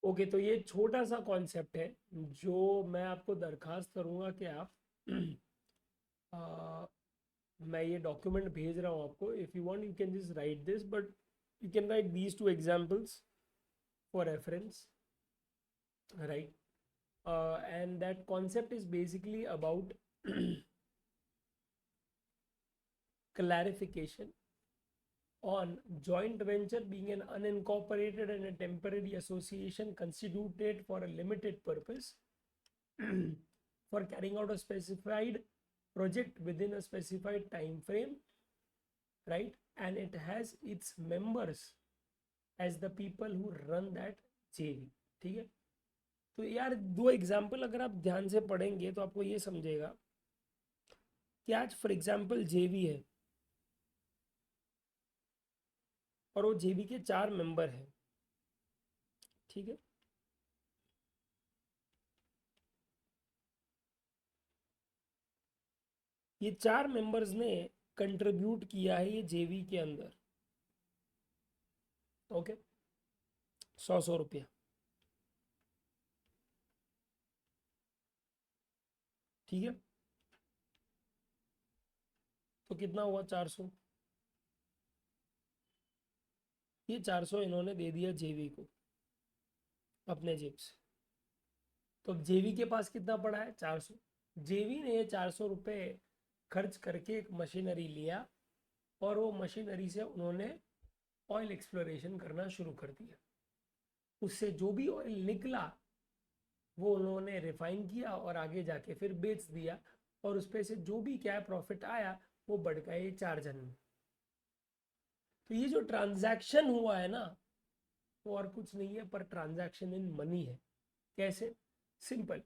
Okay, तो ये छोटा सा कॉन्सेप्ट है जो मैं आपको दरखास्त करूंगा कि आप आ, मैं ये डॉक्यूमेंट भेज रहा हूँ आपको. If you want you can just right this, but you can write these two examples for reference, right? And that concept is basically about clarification on joint venture being an unincorporated and a temporary association constituted for a limited purpose for carrying out a specified project within a specified time frame, right? And it has its members as the people who run that JV. ठीक है. तो यार दो example अगर आप ध्यान से पढ़ेंगे तो आपको ये समझेगा कि आज फॉर एग्जाम्पल जेवी है और वो जेवी के 4 मेंबर हैं. ठीक है. ये 4 मेंबर्स ने कंट्रीब्यूट किया है ये जेवी के अंदर. ओके. 100 रुपया. ठीक है. तो कितना हुआ? 400. ये 400 इन्होंने दे दिया जेवी को अपने जेब से. तो अब जेवी के पास कितना पड़ा है? 400. जेवी ने ये 400 रुपये खर्च करके एक मशीनरी लिया और वो मशीनरी से उन्होंने ऑयल एक्सप्लोरेशन करना शुरू कर दिया. उससे जो भी ऑयल निकला वो उन्होंने रिफाइन किया और आगे जाके फिर बेच दिया, और उस पे से जो भी क्या प्रॉफिट आया वो बढ़ गया ये 4 जन में. तो ये जो ट्रांजैक्शन हुआ है ना, वो और कुछ नहीं है पर ट्रांजैक्शन इन मनी है. कैसे? सिंपल.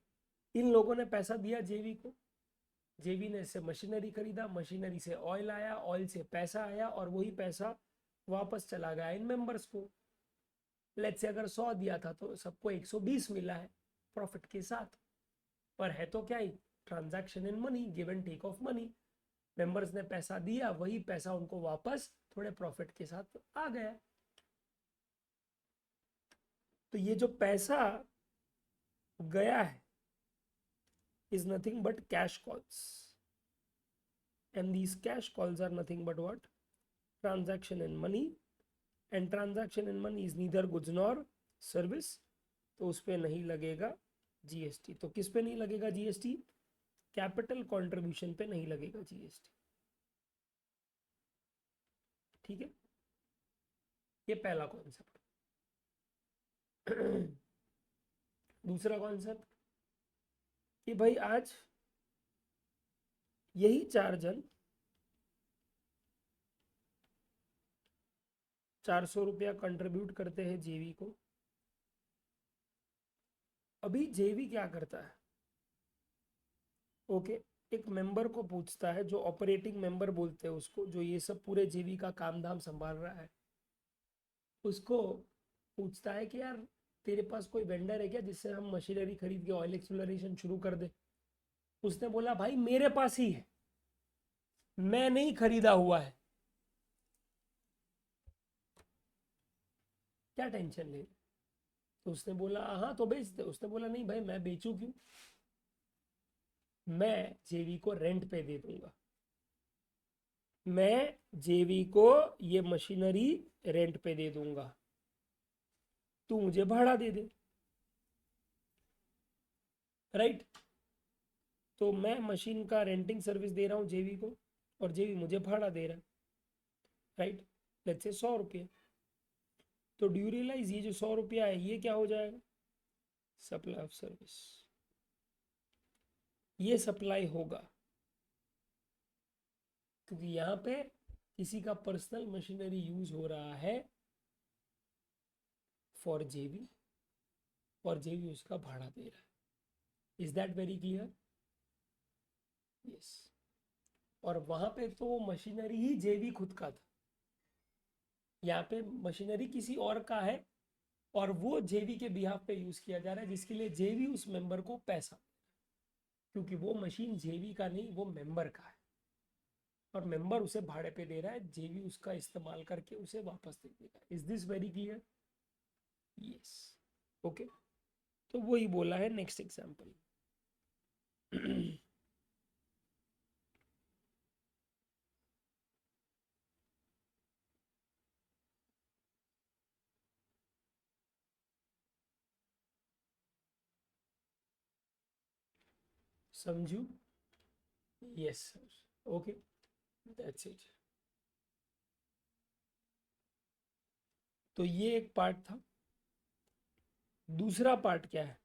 इन लोगों ने पैसा दिया जेवी को, जेवी ने इससे मशीनरी खरीदा, मशीनरी से ऑयल आया, ऑयल से पैसा आया, और वही पैसा वापस चला गया इन मेंबर्स को. लेट्स से अगर 100 दिया था तो सबको 120 मिला है प्रॉफिट के साथ. पर है तो क्या ही? Transaction in money, give and take of money. Members ने पैसा दिया, वही पैसा उनको वापस थोड़े प्रॉफिट के साथ आ गया. तो ये जो पैसा गया है is nothing but cash calls, and these cash calls are nothing but what? Transaction in money, and transaction in money is neither goods nor service. तो उस पर नहीं लगेगा जीएसटी. तो किस पे नहीं लगेगा जीएसटी? कैपिटल कंट्रीब्यूशन पे नहीं लगेगा जीएसटी. ठीक है. ये पहला कॉन्सेप्ट. दूसरा कॉन्सेप्ट कि भाई आज यही 4 जन 400 रुपया कंट्रीब्यूट करते हैं जेवी को. अभी जेवी क्या करता है? ओके. एक मेंबर को पूछता है, जो ऑपरेटिंग मेंबर बोलते हैं उसको, जो ये सब पूरे जेवी का काम धाम संभाल रहा है, उसको पूछता है कि यार तेरे पास कोई वेंडर है क्या जिससे हम मशीनरी खरीद के ऑयल एक्सप्लोरेशन शुरू कर दे. उसने बोला भाई मेरे पास ही है, मैं नहीं खरीदा हुआ है, क्या टेंशन ले. तो उसने बोला हाँ तो बेच दे. उसने बोला नहीं भाई मैं बेचूं क्यों, मैं जेवी को रेंट पे दे दूंगा, मैं जेवी को ये मशीनरी रेंट पे दे दूंगा, तू मुझे भाड़ा दे दे. राइट. तो मैं मशीन का रेंटिंग सर्विस दे रहा हूँ जेवी को, और जेवी मुझे भाड़ा दे रहा है. राइट. लेट्स से 100 रुपये. तो डू यू रियलाइज ये जो 100 रुपया है ये क्या हो जाएगा? Supply of service. ये सप्लाई होगा क्योंकि यहाँ पे किसी का पर्सनल मशीनरी यूज हो रहा है फॉर जेवी, और जेवी उसका भाड़ा दे रहा है. Is that very clear? Yes. और वहां पे तो मशीनरी ही जेवी खुद का था. यहाँ पे मशीनरी किसी और का है और वो जेवी के बिहाफ पे यूज किया जा रहा है, जिसके लिए जेवी उस मेंबर को पैसा, क्योंकि वो मशीन जेवी का नहीं वो मेंबर का है, और मेंबर उसे भाड़े पे दे रहा है, जेवी उसका इस्तेमाल करके उसे वापस दे देगा. Is this very clear? Yes. Okay, तो वही बोला है नेक्स्ट एग्जाम्पल। समझू? Yes sir, okay, that's it. तो ये एक पार्ट था। दूसरा पार्ट क्या है?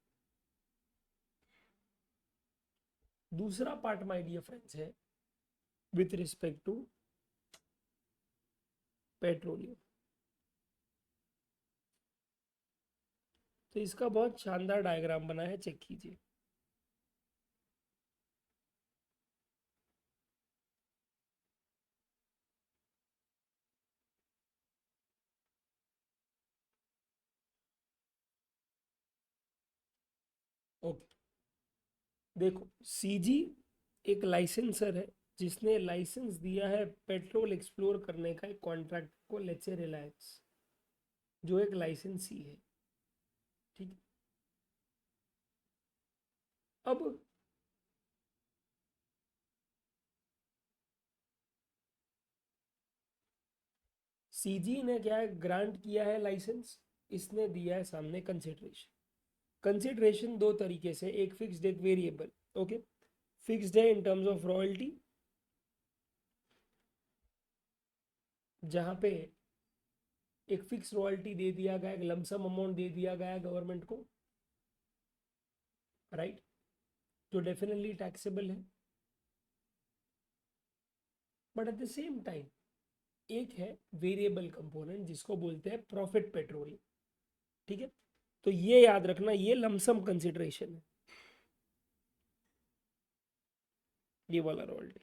दूसरा पार्ट माय डियर फ्रेंड्स है विथ रिस्पेक्ट टू पेट्रोलियम। तो इसका बहुत शानदार डायग्राम बना है, चेक कीजिए। ओके, देखो, सीजी एक लाइसेंसर है जिसने लाइसेंस दिया है पेट्रोल एक्सप्लोर करने का एक कॉन्ट्रैक्ट को, लेट्स से रिलायंस, जो एक लाइसेंसी है। ठीक है, अब सीजी ने क्या है, ग्रांट किया है लाइसेंस, इसने दिया है सामने कंसिडरेशन। कंसिडरेशन दो तरीके से, एक फिक्स्ड एक वेरिएबल। ओके, फिक्स्ड है इन टर्म्स ऑफ रॉयल्टी, जहां पे एक फिक्स रॉयल्टी दे दिया गया, एक लमसम अमाउंट दे दिया गया गवर्नमेंट को, राइट, जो डेफिनेटली टैक्सेबल है। But at the same time एक है वेरिएबल कंपोनेंट जिसको बोलते हैं प्रॉफिट पेट्रोलियम। ठीक है, तो ये याद रखना, ये लमसम कंसिडरेशन है, ये वाला रॉयल्टी।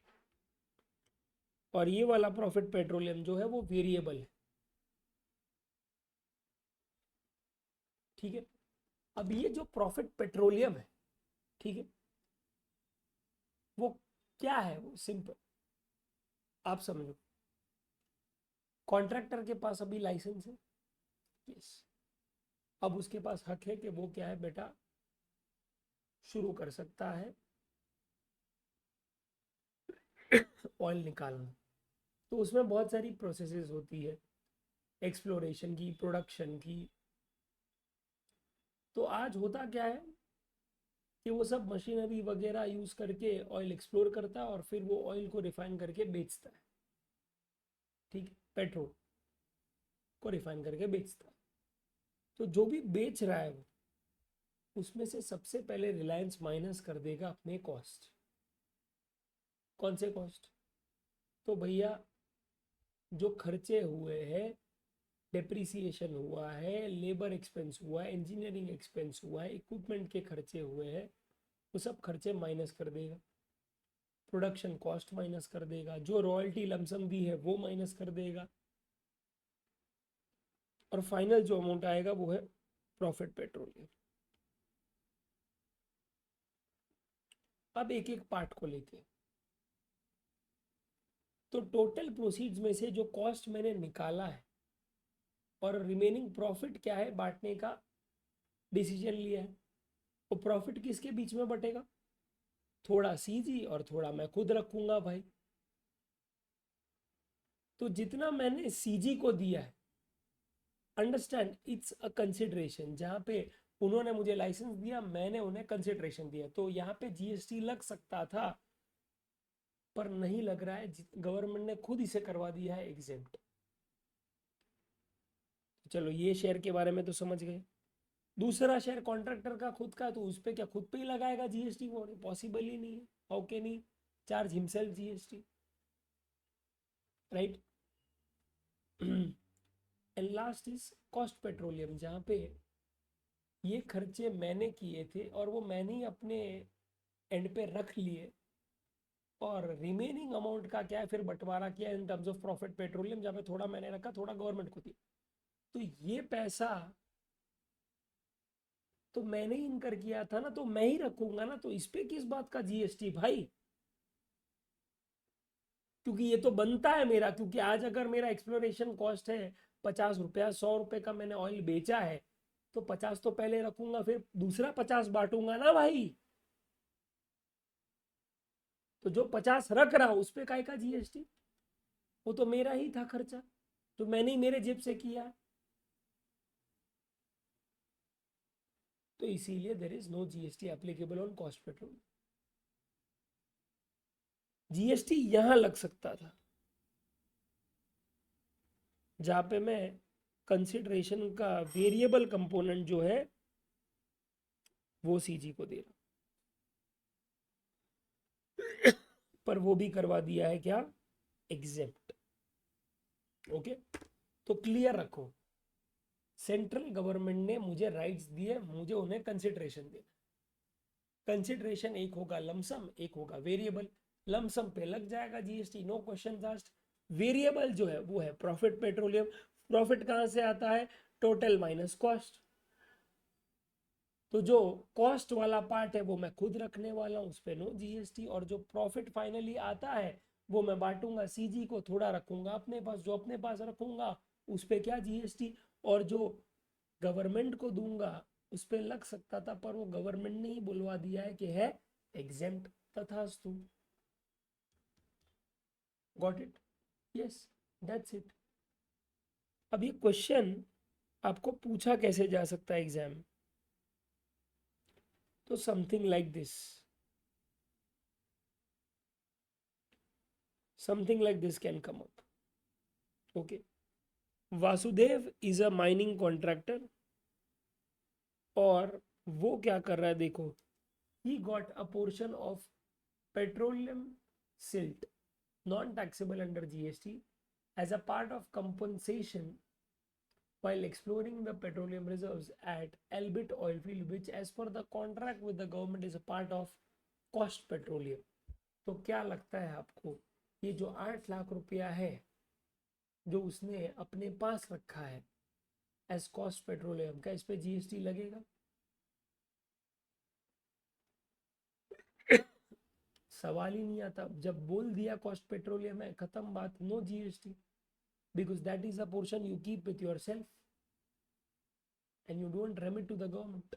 और ये वाला प्रॉफिट पेट्रोलियम जो है वो वेरिएबल है। ठीक है, अब ये जो प्रॉफिट पेट्रोलियम है, ठीक है, वो क्या है? वो सिंपल, आप समझो। कॉन्ट्रैक्टर के पास अभी लाइसेंस है, यस, अब उसके पास हक है कि वो क्या है बेटा, शुरू कर सकता है ऑयल निकालना। तो उसमें बहुत सारी प्रोसेसेस होती है, एक्सप्लोरेशन की, प्रोडक्शन की। तो आज होता क्या है कि वो सब मशीनरी वगैरह यूज करके ऑयल एक्सप्लोर करता है और फिर वो ऑयल को रिफाइन करके बेचता है। ठीक है, पेट्रोल को रिफाइन करके बेचता है। तो जो भी बेच रहा है वो, उसमें से सबसे पहले रिलायंस माइनस कर देगा अपने कॉस्ट। कौन से कॉस्ट? तो भैया, जो खर्चे हुए हैं, डेप्रिसिएशन हुआ है, लेबर एक्सपेंस हुआ है, इंजीनियरिंग एक्सपेंस हुआ है, इक्विपमेंट के खर्चे हुए हैं, वो सब खर्चे माइनस कर देगा। प्रोडक्शन कॉस्ट माइनस कर देगा, जो रॉयल्टी लमसम दी है वो माइनस कर देगा, और फाइनल जो अमाउंट आएगा वो है प्रॉफिट पेट्रोलियम। अब एक एक पार्ट को लेते, तो टोटल प्रोसीड्स में से जो कॉस्ट मैंने निकाला है और रिमेनिंग प्रॉफिट क्या है बांटने का डिसीजन लिया है, वो प्रॉफिट किसके बीच में बटेगा? थोड़ा सीजी और थोड़ा मैं खुद रखूंगा भाई। तो जितना मैंने सीजी को दिया है, अंडरस्टैंड, इट्स अ कंसिडरेशन, जहां पे उन्होंने मुझे लाइसेंस दिया, मैंने उन्हें कंसिडरेशन दिया, तो यहाँ पे जीएसटी लग सकता था, पर नहीं लग रहा है, गवर्नमेंट ने खुद इसे करवा दिया है एग्जेम्प्ट। चलो, ये शेयर के बारे में तो समझ गए। दूसरा शेयर कॉन्ट्रैक्टर का खुद का, तो उस पर क्या खुद पे ही लगाएगा जीएसटी? वो पॉसिबल ही नहीं है। How can he charge himself GST, right? And last is cost petroleum, जहाँ पे ये खर्चे मैंने किए थे और वो मैंने ही अपने एंड पे रख लिए, और रिमेनिंग अमाउंट का क्या है, फिर बंटवारा किया in terms of profit petroleum, जहाँ पे थोड़ा मैंने रखा, थोड़ा गवर्नमेंट को दिया। तो ये पैसा तो मैंने ही इनकर किया था ना, तो मैं ही रखूंगा ना, तो इस पे किस बात का जीएसटी भाई? क्योंकि ये तो बनता है मेरा, क्योंकि आज अगर मेरा एक्सप्लोरेशन कॉस्ट है 50 रुपया, 100 रुपये का मैंने ऑयल बेचा है, तो 50 तो पहले रखूंगा, फिर दूसरा 50 बांटूंगा ना भाई। तो जो 50 रख रहा हूं उस पे काय का जीएसटी? वो तो मेरा ही था खर्चा, तो मैंने ही मेरे जेब से किया। तो इसीलिए there is no GST applicable on cost petrol. GST यहां लग सकता था जहां पे मैं कंसिडरेशन का वेरिएबल कंपोनेंट जो है वो सीजी को दे रहा हूं, पर वो भी करवा दिया है क्या, एग्जेप्ट। ओके, तो क्लियर रखो, सेंट्रल गवर्नमेंट ने मुझे राइट्स दिए, मुझे उन्हें कंसिडरेशन दिया। कंसिडरेशन एक होगा लमसम, एक होगा वेरिएबल। लमसम पे लग जाएगा GST, no question asked. Variable जो है वो है प्रॉफिट पेट्रोलियम। प्रॉफिट कहां से आता है, टोटल माइनस कॉस्ट। तो जो कॉस्ट वाला पार्ट है वो मैं खुद रखने वाला हूं, उस पर नो जीएसटी। और जो प्रॉफिट फाइनली आता है वो मैं बांटूंगा सीजी को, थोड़ा रखूंगा अपने पास, जो अपने पास रखूंगा उस पर क्या जीएसटी। और जो गवर्नमेंट को दूंगा उस पर लग सकता था, पर वो गवर्नमेंट ने ही बुलवा दिया है कि है एग्जेम्प्ट, तथास्तु। Got it? Yes, that's it. अब ये क्वेश्चन आपको पूछा कैसे जा सकता है एग्जाम, तो something like this, something like this can come up. Okay, Vasudev is a mining contractor, और वो क्या कर रहा है देखो, he got a portion of petroleum silt non taxable under GST as a part of compensation while exploring the petroleum reserves at Albit Oilfield, which as per the contract with the government is a part of cost petroleum। तो क्या लगता है आपको, ये जो 8 लाख रुपया है जो उसने अपने पास रखा है एज कॉस्ट पेट्रोलियम का, इस पे जीएसटी लगेगा? सवाल ही नहीं आता। जब बोल दिया कॉस्ट पेट्रोलियम है, खत्म बात, no GST, because that is a portion you keep with your self and you don't remit to the government.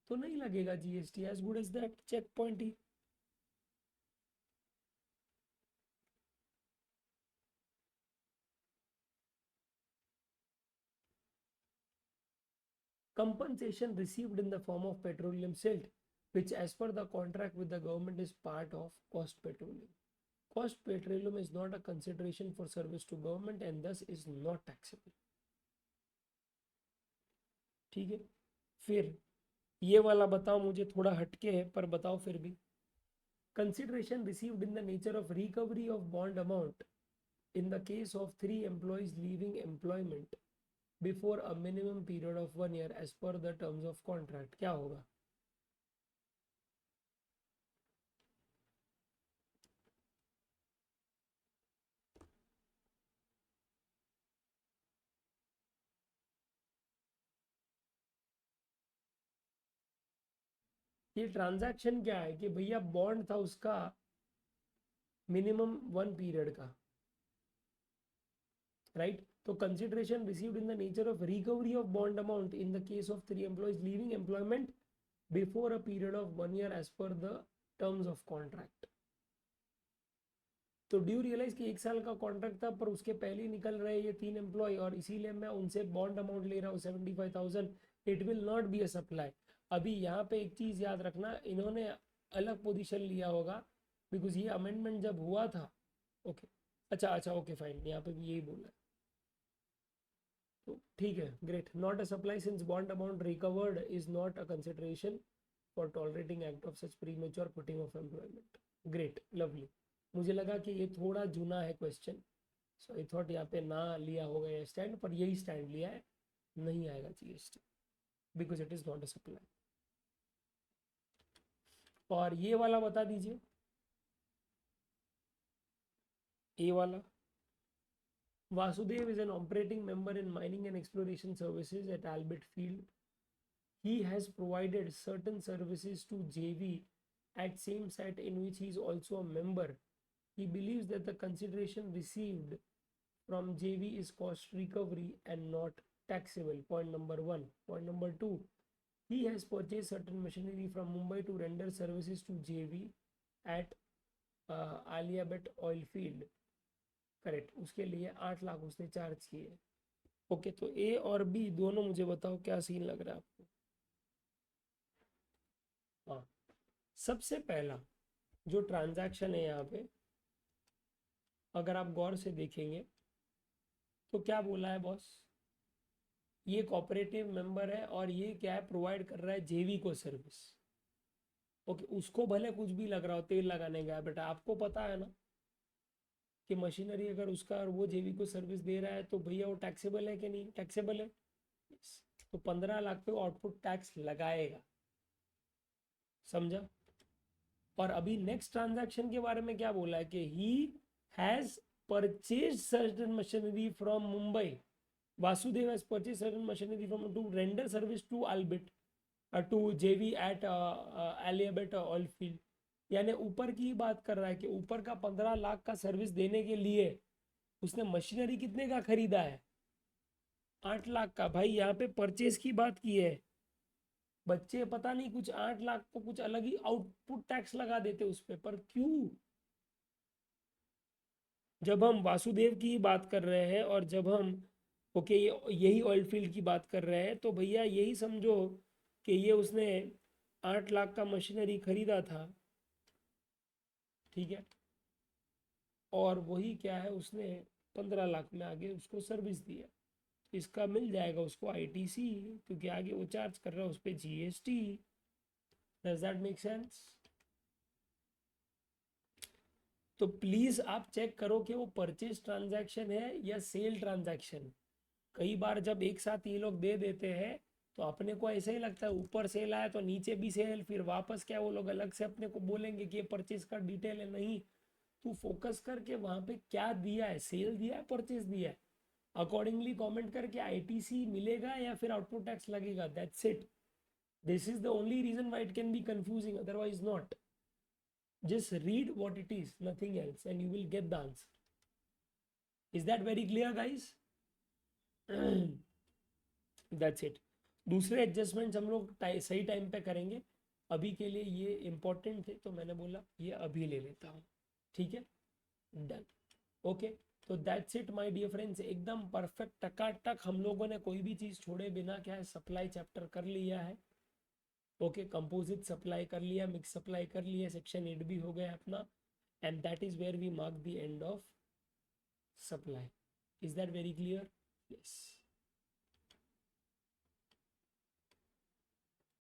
तो नहीं लगेगा GST, as good as that, check point ही। Compensation received in the form of petroleum silt, which as per the contract with the government is part of cost petroleum. Cost petroleum is not a consideration for service to government and thus is not taxable। ठीक है, फिर ये वाला बताओ, मुझे थोड़ा हटके है पर बताओ फिर भी। Consideration received in the nature of recovery of bond amount in the case of 3 employees leaving employment before a minimum period of 1 year as per the terms of contract, क्या होगा? ये ट्रांजैक्शन क्या है कि भैया बॉन्ड था उसका minimum 1 period का, राइट? तो consideration received in the nature of recovery of bond amount in the case of 3 employees leaving employment before a period of 1 year as per the terms of contract. तो due realise कि 1 साल का contract था पर उसके पहले ही निकल रहे ये 3 एम्प्लॉय, और इसीलिए मैं उनसे बॉन्ड अमाउंट ले रहा हूँ 75,000, it will not be a supply. अभी यहाँ पे एक चीज याद रखना, इन्होंने अलग पोजीशन लिया होगा बिकॉज ये अमेंडमेंट जब हुआ था। ओके, अच्छा अच्छा, ओके फाइन, यहाँ पे भी यही बोला है, तो ठीक है, great. Not a supply since bond amount recovered is not a consideration for tolerating act of such premature putting of employment. Great, lovely. मुझे लगा कि ये थोड़ा जूना है क्वेश्चन, सो आई थॉट यहाँ पे ना लिया होगा ये स्टैंड, पर यही स्टैंड लिया है, नहीं आएगा GST because it is not a supply. और ये वाला बता दीजिए, ये वाला, Vasudev is an operating member in mining and exploration services at Albert Field. He has provided certain services to JV at same site in which he is also a member. He believes that the consideration received from JV is cost recovery and not taxable. Point number 1. Point number 2, he has purchased certain machinery from Mumbai to render services to JV at Aliabet oil field. Correct, उसके लिए 8 लाख उसने charge किए. Okay, तो ए और B दोनों मुझे बताओ क्या सीन लग रहा है आपको. हाँ, सबसे पहला जो ट्रांजैक्शन है यहाँ पे, अगर आप गौर से देखेंगे तो क्या बोला है बॉस, ये कोऑपरेटिव मेंबर है और ये क्या है, प्रोवाइड कर रहा है जेवी को सर्विस. ओके, उसको भले कुछ भी लग रहा हो, तेल लगाने गया बेटा, आपको पता है ना कि मशीनरी अगर उसका और वो जेवी को सर्विस दे रहा है तो भैया वो टैक्सेबल है कि नहीं, टैक्सेबल है. तो 15 लाख पे वो आउटपुट टैक्स लगाएगा. समझा. और अभी नेक्स्ट ट्रांजैक्शन के बारे में क्या बोला है कि he has purchase certain machinery from Mumbai. Vasudev has purchase certain machinery from to render service to अल्बिट to JV at Aliabet oil field. यानी ऊपर की बात कर रहा है कि ऊपर का 15 लाख का सर्विस देने के लिए उसने मशीनरी कितने का खरीदा है, 8 लाख का. भाई यहाँ पे परचेज की बात की है. बच्चे पता नहीं कुछ 8 लाख को कुछ अलग ही आउटपुट टैक्स लगा देते उस पर क्यों. जब हम वासुदेव की बात कर रहे हैं और जब हम ओके यही ऑयल फील्ड की बात कर रहे हैं तो भैया यही समझो कि ये उसने 8 लाख का मशीनरी खरीदा था. ठीक है, और वही क्या है, उसने 15 लाख में आगे उसको सर्विस दिया. इसका मिल जाएगा उसको आईटीसी, क्योंकि आगे वो चार्ज कर रहा है उस पर GST. Does that make sense. तो प्लीज आप चेक करो कि वो परचेज ट्रांजैक्शन है या सेल ट्रांजैक्शन. कई बार जब एक साथ ये लोग दे देते हैं तो अपने को ऐसा ही लगता है ऊपर सेल आया तो नीचे भी सेल, फिर वापस क्या वो लोग अलग से अपने को बोलेंगे कि ये परचेज का डिटेल है. नहीं, तू फोकस करके वहां पे क्या दिया है, सेल दिया है, परचेज दिया है, अकॉर्डिंगली कमेंट करके आईटीसी मिलेगा या फिर आउटपुट टैक्स लगेगा. That's it. This is the only reason why it can be confusing, otherwise not. Just read what it is, nothing else, and you will get the answer. Is that very clear, guys? That's it. दूसरे adjustments हम लोग सही time पे करेंगे. अभी के लिए ये इंपॉर्टेंट थे तो मैंने बोला ये अभी ले लेता हूँ. ठीक है, डन. ओके, तो that's it my dear friends. एकदम परफेक्ट टकाटक हम लोगों ने कोई भी चीज़ छोड़े बिना क्या है सप्लाई चैप्टर कर लिया है. ओके, कंपोजिट सप्लाई कर लिया, मिक्स सप्लाई कर लिया, सेक्शन 8 भी हो गया अपना. And that is where we mark the end of supply. Is that very clear? Yes.